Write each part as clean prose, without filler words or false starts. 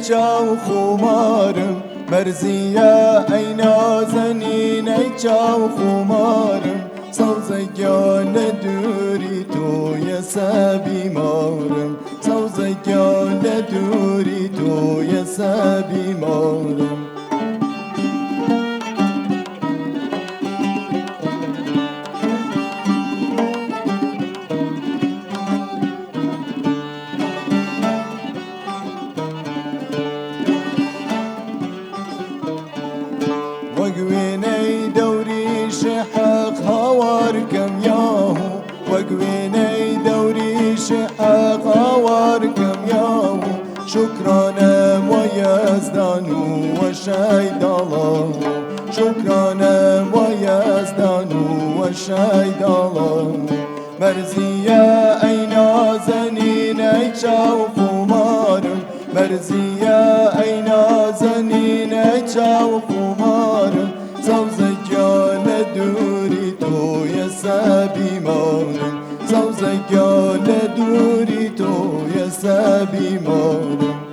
ایچا و خمارم مرزیه ای نازنین ایچا و خمارم سوزگان دوری توی سبی مارم سوزگان دوری توی سبی مارم وقويني دوري شحق هواركم ياهو وقويني دوري شحق هواركم ياهو شكرانا ويزدانو وشايد الله شكرانا ويزدانو وشايد الله مرزية اي نازنين ايشا وخمارم مرزية اي نازنين ايشا وخمارم سوزگان دوری توی سبی مارم سوزگان دوری توی سبی مارم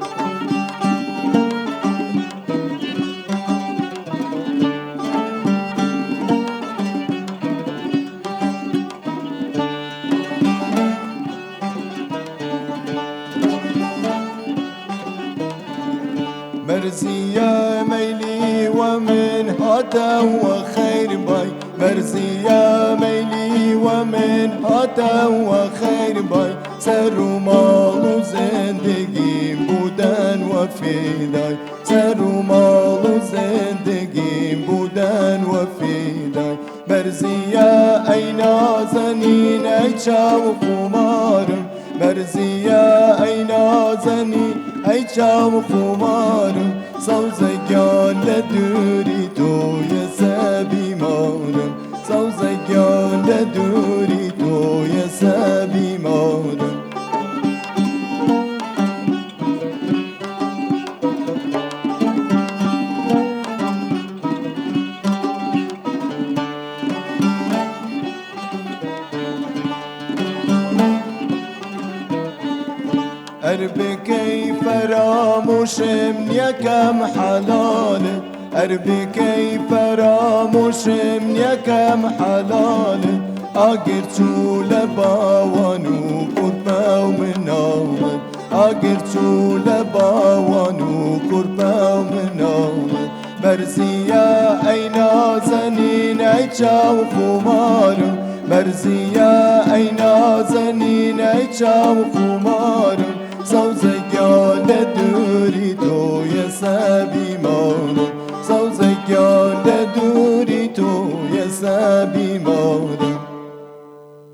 مرزية ميلي ومن هاتا وخير باي مرزية ميلي ومن هاتا وخير باي سر مال زندگی بودن و فدای سر مال زندگی بودن و فدای مرزية ای نازنین ایچا و خمارم مرزية ای نازنین ایچا و خمارم سوزگان دوری توی سبی مارم سوزگان دوری توی سبی مارم اربكي فراموشم يكم حلال اربكي فراموشم يكم حلال اگر چول باوانو قربا من آمد اگر چول باوانو قربا من آمد مرزية ای نازنین ایچا و خمارم مرزية ای نازنین ایچا و خمارم سوز